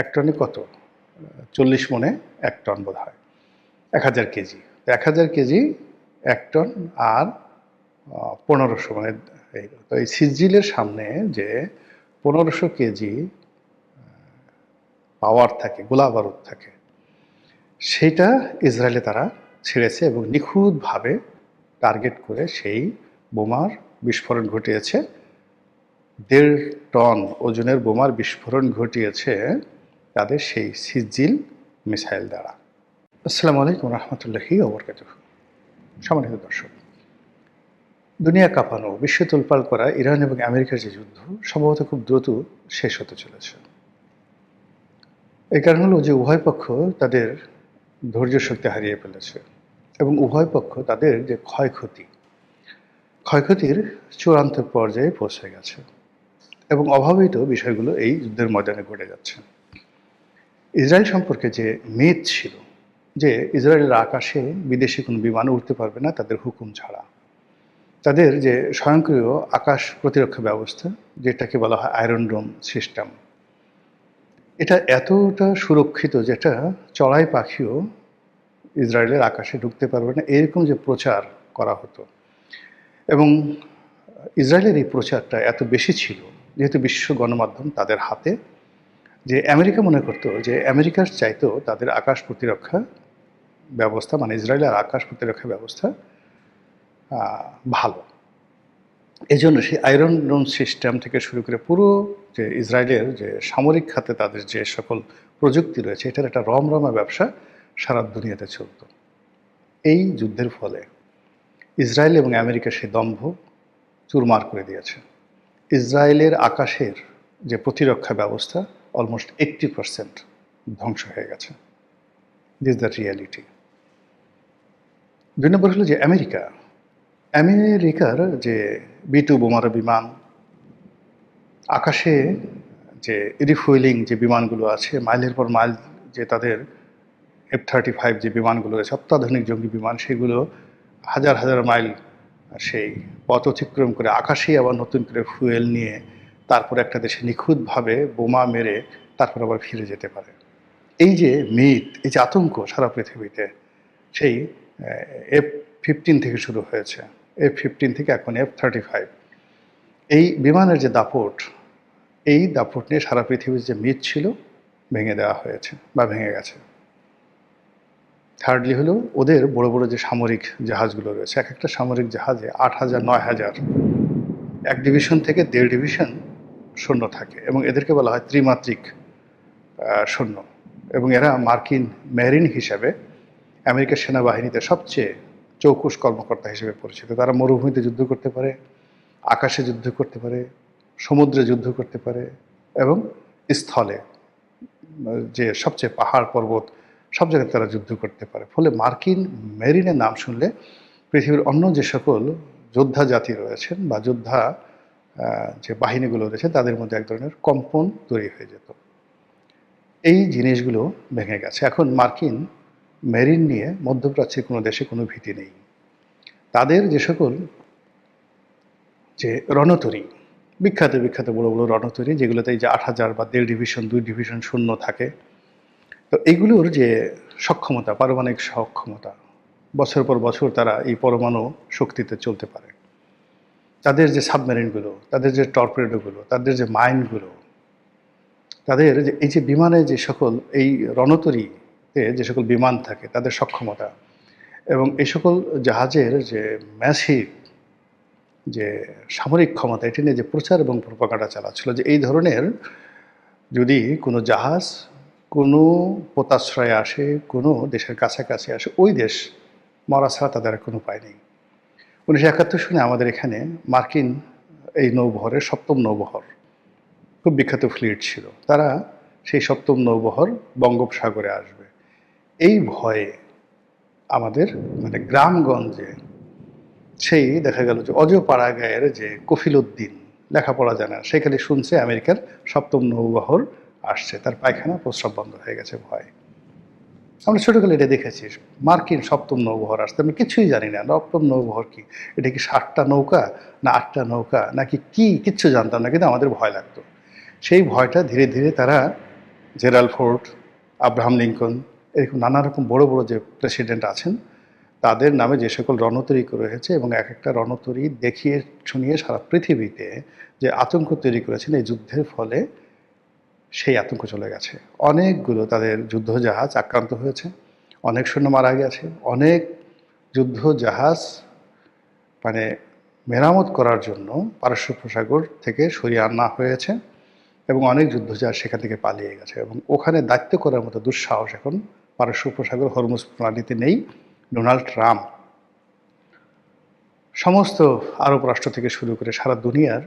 এক টনে কত? 40 মণে 1 টন বোধ হয়, 1000 কেজি। 1000 কেজি 1 টন আর 1500 মানে তো এই সিজিলের সামনে যে 1500 কেজি পাওয়ার থাকে, গোলা বারুদ থাকে, সেইটা ইসরায়েলে তারা ছেড়েছে এবং নিখুঁতভাবে টার্গেট করে সেই বোমার বিস্ফোরণ ঘটিয়েছে। 1.5 টন ওজনের বোমার বিস্ফোরণ ঘটিয়েছে তাদের সেই সিজিল মিসাইল দ্বারা। আসসালামু আলাইকুম রহমতুল্লাহি ওয়া বারাকাতুহু। সম্মানিত দর্শক, দুনিয়া কাঁপানো, বিশ্ব তোলপাড় করা ইরান এবং আমেরিকার যে যুদ্ধ সম্ভবত খুব দ্রুত শেষ হতে চলেছে। এই কারণ হলো যে উভয় পক্ষ তাদের ধৈর্য শক্তি হারিয়ে ফেলেছে এবং উভয় পক্ষ তাদের যে ক্ষয়ক্ষতির চূড়ান্ত পর্যায়ে পৌঁছে গেছে এবং অভাবিত বিষয়গুলো এই যুদ্ধের ময়দানে ঘটে যাচ্ছে। ইসরায়েল সম্পর্কে যে মিথ ছিল যে ইসরায়েলের আকাশে বিদেশি কোনো বিমান উঠতে পারবে না তাদের হুকুম ছাড়া, তাদের যে স্বয়ংক্রিয় আকাশ প্রতিরক্ষা ব্যবস্থা যেটাকে বলা হয় আয়রন ডোম সিস্টেম, এটা এতটা সুরক্ষিত যেটা চড়াই পাখিও ইসরায়েলের আকাশে ঢুকতে পারবে না, এরকম যে প্রচার করা হতো। এবং ইসরায়েলের এই প্রচারটা এত বেশি ছিল যেহেতু বিশ্ব গণমাধ্যম তাদের হাতে, যে আমেরিকা মনে করতো যে আমেরিকার চাইতেও তাদের আকাশ প্রতিরক্ষা ব্যবস্থা মানে ইসরায়েলের আকাশ প্রতিরক্ষা ব্যবস্থা ভালো। এই জন্য সেই আয়রন ডোম সিস্টেম থেকে শুরু করে পুরো যে ইসরায়েলের যে সামরিক খাতে তাদের যে সকল প্রযুক্তি রয়েছে এটার একটা রমরমা ব্যবসা সারা দুনিয়াতে চলত। এই যুদ্ধের ফলে ইসরায়েল এবং আমেরিকা সেই দম্ভ চুরমার করে দিয়েছে। ইসরায়েলের আকাশের যে প্রতিরক্ষা ব্যবস্থা অলমোস্ট 80% ধ্বংস হয়ে গেছে। This the reality. 2 নম্বর হলো যে আমেরিকার যে B-2 বোমারু বিমান, আকাশে যে রিফুয়েলিং যে বিমানগুলো আছে, মাইলের পর মাইল যে তাদের F-35 যে বিমানগুলো রয়েছে অত্যাধুনিক জঙ্গি বিমান, সেগুলো হাজার হাজার মাইল সেই পথ অতিক্রম করে আকাশেই আবার নতুন করে ফুয়েল নিয়ে তারপর একটা দেশে নিখুঁতভাবে বোমা মেরে তারপর আবার ফিরে যেতে পারে। এই যে মিথ, এই যে আতঙ্ক সারা পৃথিবীতে, সেই F-15 থেকে শুরু হয়েছে, F-15 থেকে এখন F-35, এই বিমানের যে দাপট, এই দাপট নিয়ে সারা পৃথিবীর যে মিথ ছিল ভেঙে দেওয়া হয়েছে বা ভেঙে গেছে। থার্ডলি হলো ওদের বড় বড় যে সামরিক জাহাজগুলো রয়েছে, এক একটা সামরিক জাহাজে 8000 9000 এক ডিভিশন থেকে 1.5 ডিভিশন সৈন্য থাকে এবং এদেরকে বলা হয় ত্রিমাত্রিক সৈন্য। এবং এরা মার্কিন মেরিন হিসাবে আমেরিকার সেনাবাহিনীতে সবচেয়ে চৌকুশ কর্মকর্তা হিসেবে পরিচিত। তারা মরুভূমিতে যুদ্ধ করতে পারে, আকাশে যুদ্ধ করতে পারে, সমুদ্রে যুদ্ধ করতে পারে এবং স্থলে যে সবচেয়ে পাহাড় পর্বত সব জায়গায় তারা যুদ্ধ করতে পারে। ফলে মার্কিন মেরিনের নাম শুনলে পৃথিবীর অন্য যে সকল যোদ্ধা জাতি রয়েছেন বা যোদ্ধা যে বাহিনীগুলো রয়েছে তাদের মধ্যে এক ধরনের কম্পন তৈরি হয়ে যেত। এই জিনিসগুলো ভেঙে গেছে। এখন মার্কিন মেরিন নিয়ে মধ্যপ্রাচ্যের কোনো দেশে কোনো ভীতি নেই। তাদের যে সকল যে রণতরী, বিখ্যাত বিখ্যাত বড় বড় রণতরী, যেগুলোতে এই যে 8000 বা 1.5 ডিভিশন 2 ডিভিশন সৈন্য থাকে, তো এইগুলোর যে সক্ষমতা, পারমাণবিক সক্ষমতা, বছর পর বছর তারা এই পরমাণু শক্তিতে চলতে পারে। তাদের যে সাবমেরিনগুলো, তাদের যে টর্পেডোগুলো, তাদের যে মাইনগুলো, তাদের যে এই যে বিমানে যে সকল এই রণতরীতে যে সকল বিমান থাকে তাদের সক্ষমতা এবং এই সকল জাহাজের যে ম্যাসিভ যে সামরিক ক্ষমতা, এটি নিয়ে যে প্রচার এবং প্রপাগান্ডা চালাচ্ছিল যে এই ধরনের যদি কোনো জাহাজ কোনো পোতাশ্রয়ে আসে, কোনো দেশের কাছাকাছি আসে, ওই দেশ মরা ছাড়া তাদের কোনো উপায় নেই। 1971 সনে আমাদের এখানে মার্কিন এই নৌবহরের 7ম নৌবহর, খুব বিখ্যাত ফ্লিট ছিল, তারা সেই 7ম নৌবহর বঙ্গোপসাগরে আসবে এই ভয়ে আমাদের মানে গ্রামগঞ্জে সেই দেখা গেল যে অজপাড়া গায়ের যে কফিল উদ্দিন লেখাপড়া জানে না, সেখানে শুনছে আমেরিকার 7ম নৌবহর আসছে, তার পায়খানা প্রস্রাব বন্ধ হয়ে গেছে ভয়। আমরা ছোটোকালে এটা দেখেছি, মার্কিন 7ম নৌবহর আসতে, আমি কিছুই জানি না 7ম নৌবহর কি, এটা কি 7টা নৌকা না 8টা নৌকা নাকি কি, কিচ্ছু জানতাম না, কিন্তু আমাদের ভয় লাগতো। সেই ভয়টা ধীরে ধীরে তারা জেরাল্ড ফোর্ড, আব্রাহাম লিঙ্কন, এরকম নানা রকম বড় বড় যে প্রেসিডেন্ট আছেন তাদের নামে যে সকল রণতরী করে হয়েছে এবং এক একটা রণতরী দেখিয়ে শুনিয়ে সারা পৃথিবীতে যে আতঙ্ক তৈরি করেছেন এই যুদ্ধের ফলে, সেই আতঙ্ক চলে গেছে। অনেকগুলো তাদের যুদ্ধজাহাজ আক্রান্ত হয়েছে, অনেক সৈন্য মারা গেছে, অনেক যুদ্ধজাহাজ মানে মেরামত করার জন্য পারস্য উপসাগর থেকে সরিয়ে আনা হয়েছে এবং অনেক যুদ্ধজাহাজ সেখান থেকে পালিয়ে গেছে এবং ওখানে দায়িত্ব করার মতো দুঃসাহস এখন পারস্য উপসাগর হরমুজ প্রণালীতে নেই। ডোনাল্ড ট্রাম্প সমস্ত আরব রাষ্ট্র থেকে শুরু করে সারা দুনিয়ার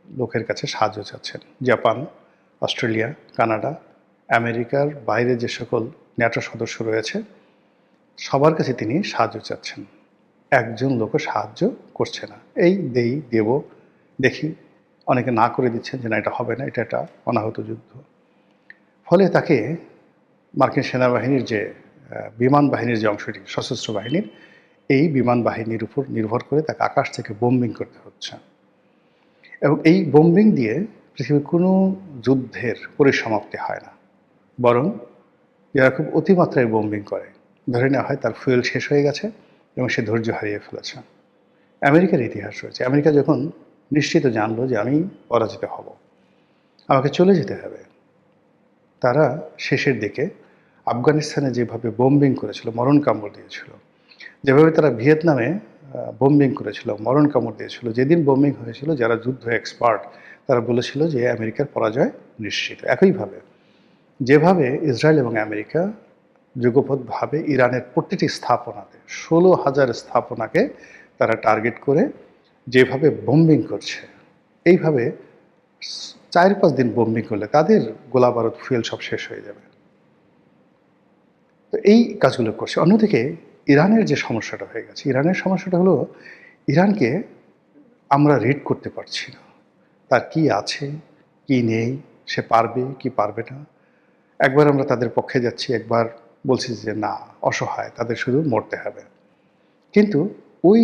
লোকের কাছে সাহায্য চাচ্ছেন। জাপান, অস্ট্রেলিয়া, কানাডা, আমেরিকার বাইরে যে সকল ন্যাটো সদস্য রয়েছে সবার কাছে তিনি সাহায্য চাচ্ছেন। একজন লোকও সাহায্য করছে না। এই দেব দেখি, অনেকে না করে দিচ্ছেন যে না এটা হবে না, এটা একটা অনাহত যুদ্ধ। ফলে তাকে মার্কিন সেনাবাহিনীর যে বিমান বাহিনীর যে অংশটি, সশস্ত্র বাহিনীর, এই বিমান বাহিনীর উপর নির্ভর করে তাকে আকাশ থেকে বোম্বিং করতে হচ্ছে। এবং এই বোম্বিং দিয়ে পৃথিবীর কোনো যুদ্ধের পরিসমাপ্তি হয় না, বরং যারা খুব অতিমাত্রায় বোম্বিং করে ধরে নেওয়া হয় তার ফুয়েল শেষ হয়ে গেছে এবং সে ধৈর্য হারিয়ে ফেলেছে। আমেরিকার ইতিহাস রয়েছে। আমেরিকা যখন নিশ্চিত জানলো যে আমি পরাজিত হব, আমাকে চলে যেতে হবে, তারা শেষের দিকে আফগানিস্তানে যেভাবে বোম্বিং করেছিল, মরণ কামড় দিয়েছিল, যেভাবে তারা ভিয়েতনামে বোম্বিং করেছিল, মরণ কামড় দিয়েছিল, যেদিন বোম্বিং হয়েছিল যারা যুদ্ধ এক্সপার্ট তারা বলেছিল যে আমেরিকার পরাজয় নিশ্চিত। একইভাবে যেভাবে ইসরায়েল এবং আমেরিকা যুগপৎভাবে ইরানের প্রতিটি স্থাপনাতে 16,000 স্থাপনাকে তারা টার্গেট করে যেভাবে বোম্বিং করছে, এইভাবে 4-5 দিন বোম্বিং করলে তাদের গোলা বারুদ ফুয়েল সব শেষ হয়ে যাবে। তো এই কাজগুলো করছে। অন্যদিকে ইরানের যে সমস্যাটা হয়ে গেছে, ইরানের সমস্যাটা হলো ইরানকে আমরা রিড করতে পারছি না, তার কি আছে কি নেই, সে পারবে কি পারবে না। একবার আমরা তাদের পক্ষে যাচ্ছি, একবার বলছি যে না অসহায়, তাদের শুধু মরতে হবে। কিন্তু ওই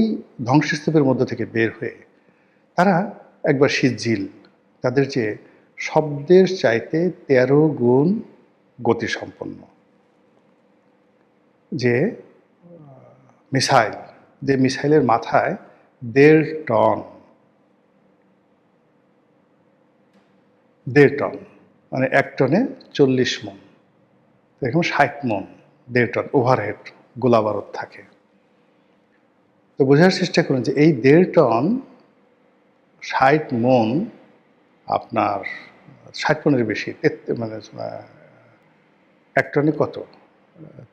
ধ্বংসস্তূপের মধ্য থেকে বের হয়ে তারা একবার সিজিল, তাদের যে শব্দের চাইতে 13 গুণ গতিসম্পন্ন যে মিসাইল, যে মিসাইলের মাথায় 1.5 টন, 1.5 টন মানে 1 টনে 40 মণ, এরকম 60 মণ, 1.5 টন ওভারহেড গোলা বারুদ থাকে। তো বোঝার চেষ্টা করুন যে এই 1.5 টন 60 মণ, আপনার 60 মণের বেশি, মানে 1 টনে কত,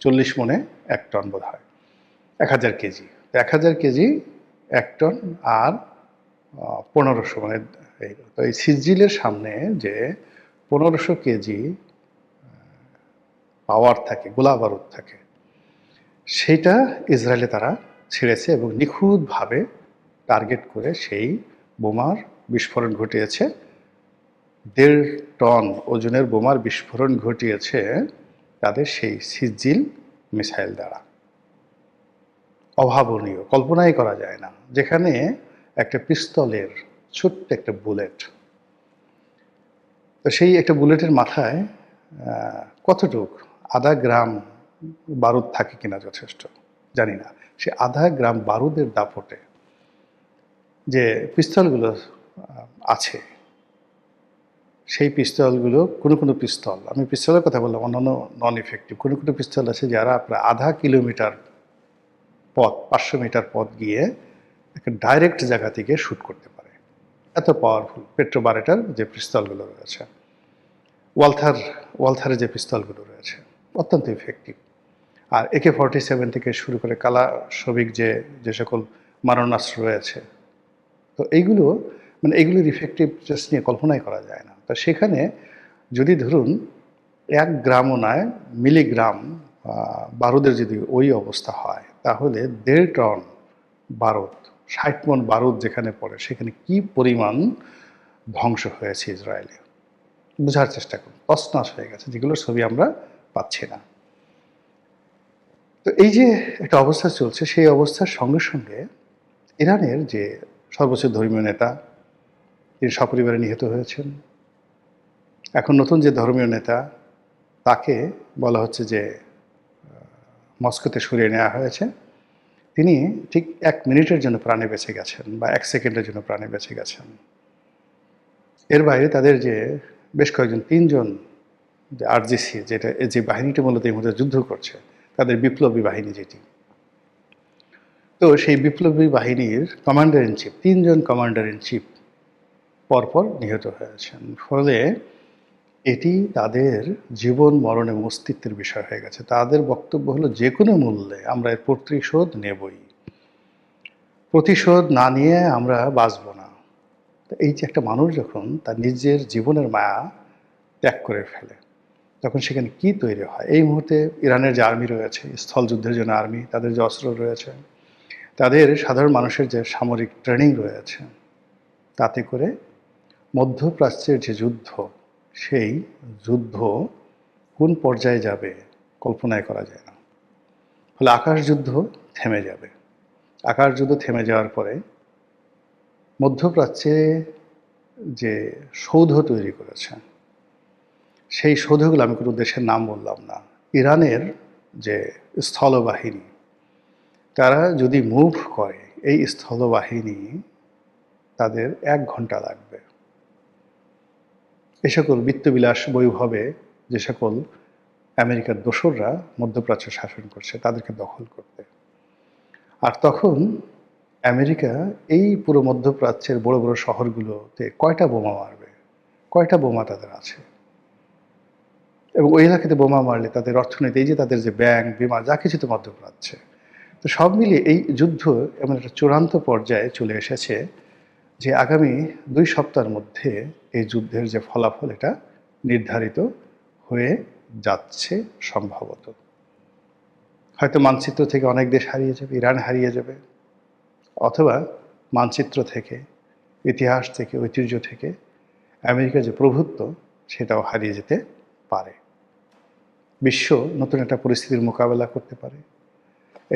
40 মণে 1 টন বোধ হয় 1000 কেজি। 1000 কেজি 1 টন আর 1500, মানে এই সিজিলের সামনে যে 1500 কেজি পাওয়ার থাকে, গোলা বারুদ থাকে, সেটা ইসরায়েলে তারা ছেড়েছে এবং নিখুঁতভাবে টার্গেট করে সেই বোমার বিস্ফোরণ ঘটিয়েছে। 1.5 টন ওজনের বোমার বিস্ফোরণ ঘটিয়েছে তাদের সেই সিজিল মিসাইল দ্বারা। অভাবনীয়, কল্পনাই করা যায় না। যেখানে একটা পিস্তলের ছোট্ট একটা বুলেট, তো সেই একটা বুলেটের মাথায় কতটুক, আধা গ্রাম বারুদ থাকে কিনা যথেষ্ট জানি না, সে আধা গ্রাম বারুদের দাপটে যে পিস্তলগুলো আছে, সেই পিস্তলগুলো কোনো পিস্তল, আমি পিস্তলের কথা বললাম, অন্যান্য নন ইফেক্টিভ, কোনো পিস্তল আছে যারা প্রায় আধা কিলোমিটার পথ, 500 মিটার পথ গিয়ে একটা ডাইরেক্ট জায়গা থেকে শ্যুট করতে পারে, এত পাওয়ারফুল। পেট্রোবারেটার যে পিস্তলগুলো রয়েছে, ওয়ালথারের যে পিস্তলগুলো রয়েছে অত্যন্ত ইফেক্টিভ। আর AK-47 থেকে শুরু করে কালাশবিক যে সকল মারণাস্ত্র রয়েছে, তো এইগুলো মানে এইগুলির ইফেক্টিভনেস নিয়ে কল্পনাই করা যায় না। তো সেখানে যদি ধরুন 1 গ্রামও নয়, মিলিগ্রাম বারুদের যদি ওই অবস্থা হয়, তাহলে 1.5 টন বারুদ, 60 মণ বারুদ যেখানে পড়ে, সেখানে কি পরিমাণ ধ্বংস হয়েছে ইসরায়েলে বোঝার চেষ্টা করুন। তছনছ হয়ে গেছে, যেগুলোর ছবি আমরা পাচ্ছি না। তো এই যে একটা অবস্থা চলছে, সেই অবস্থার সঙ্গে সঙ্গে ইরানের যে সর্বোচ্চ ধর্মীয় নেতা, তিনি সপরিবারে নিহত হয়েছেন। এখন নতুন যে ধর্মীয় নেতা তাকে বলা হচ্ছে যে মস্কোতে সরিয়ে নেওয়া হয়েছে। তিনি ঠিক 1 মিনিটের জন্য প্রাণে বেঁচে গেছেন বা 1 সেকেন্ডের জন্য প্রাণে বেঁচে গেছেন। এর বাইরে তাদের যে বেশ কয়েকজন 3 জন যে আরজিসি, যেটা যে বাহিনীটি মূলত এই মুহূর্তে যুদ্ধ করছে, তাদের বিপ্লবী বাহিনী যেটি, তো সেই বিপ্লবী বাহিনীর কমান্ডার ইন চিফ, 3 জন কমান্ডার ইন চিফ পরপর নিহত হয়েছেন। ফলে এটি তাদের জীবন মরণ এবং অস্তিত্বের বিষয় হয়ে গেছে। তাদের বক্তব্য হলো যে কোনো মূল্যে আমরা এর প্রতিশোধ নেবই, প্রতিশোধ না নিয়ে আমরা বাঁচব না। তো এই যে একটা মানুষ যখন তার নিজের জীবনের মায়া ত্যাগ করে ফেলে, তখন সেখানে কি তৈরি হয়? এই মুহূর্তে ইরানের যে আর্মি রয়েছে, স্থল যুদ্ধের জন্য আর্মি, তাদের যে অস্ত্র রয়েছে, তাদের সাধারণ মানুষের যে সামরিক ট্রেনিং রয়েছে, তাতে করে মধ্যপ্রাচ্যের যে যুদ্ধ, সেই যুদ্ধ কোন পর্যায়ে যাবে কল্পনাই করা যায় না। ফলে আকাশ যুদ্ধ থেমে যাবে। আকাশ যুদ্ধ থেমে যাওয়ার পরে মধ্যপ্রাচ্যে যে সৌধ তৈরি করেছে, সেই সৌধগুলো, আমি কোনো দেশের নাম বললাম না, ইরানের যে স্থলবাহিনী, তারা যদি মুভ করে, এই স্থলবাহিনী তাদের 1 ঘন্টা লাগবে এ সকল বিত্তবিলাস বৈভবে যে সকল আমেরিকার দোসররা মধ্যপ্রাচ্য শাসন করছে তাদেরকে দখল করতে। আর তখন আমেরিকা এই পুরো মধ্যপ্রাচ্যের বড় বড় শহরগুলোতে কয়টা বোমা মারবে? কয়টা বোমা তাদের আছে? এবং ওই এলাকাতে বোমা মারলে তাদের অর্থনীতি, এই যে তাদের যে ব্যাংক, বিমা, যা কিছু তো মধ্যপ্রাচ্যে। তো সব মিলিয়ে এই যুদ্ধ এমন একটা চূড়ান্ত পর্যায়ে চলে এসেছে যে আগামী 2 সপ্তাহের মধ্যে এই যুদ্ধের যে ফলাফল, এটা নির্ধারিত হয়ে যাচ্ছে সম্ভবত। হয়তো মানচিত্র থেকে অনেক দেশ হারিয়ে যাবে, ইরান হারিয়ে যাবে, অথবা মানচিত্র থেকে, ইতিহাস থেকে, ঐতিহ্য থেকে আমেরিকার যে প্রভুত্ব, সেটাও হারিয়ে যেতে পারে। বিশ্ব নতুন একটা পরিস্থিতির মোকাবেলা করতে পারে।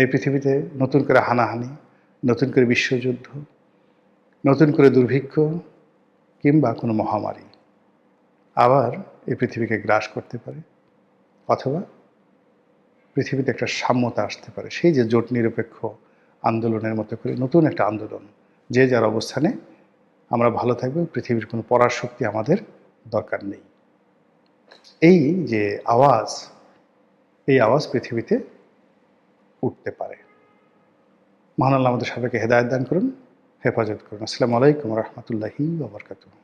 এই পৃথিবীতে নতুন করে হানাহানি, নতুন করে বিশ্বযুদ্ধ, নতুন করে দুর্ভিক্ষ কিংবা কোনো মহামারী আবার এই পৃথিবীকে গ্রাস করতে পারে, অথবা পৃথিবীতে একটা সাম্যতা আসতে পারে। সেই যে জোট নিরপেক্ষ আন্দোলনের মতো করে নতুন একটা আন্দোলন, যে যার অবস্থানে আমরা ভালো থাকবো, পৃথিবীর কোনো পরাশক্তি আমাদের দরকার নেই। এই যে আওয়াজ, এই আওয়াজ পৃথিবীতে উঠতে পারে। মহান আল্লাহ আমাদের সবাইকে হেদায়েত দান করুন, হেফাজত করুন। আসসালামু আলাইকুম ওয়া রাহমাতুল্লাহি ওয়া বারাকাতুহু।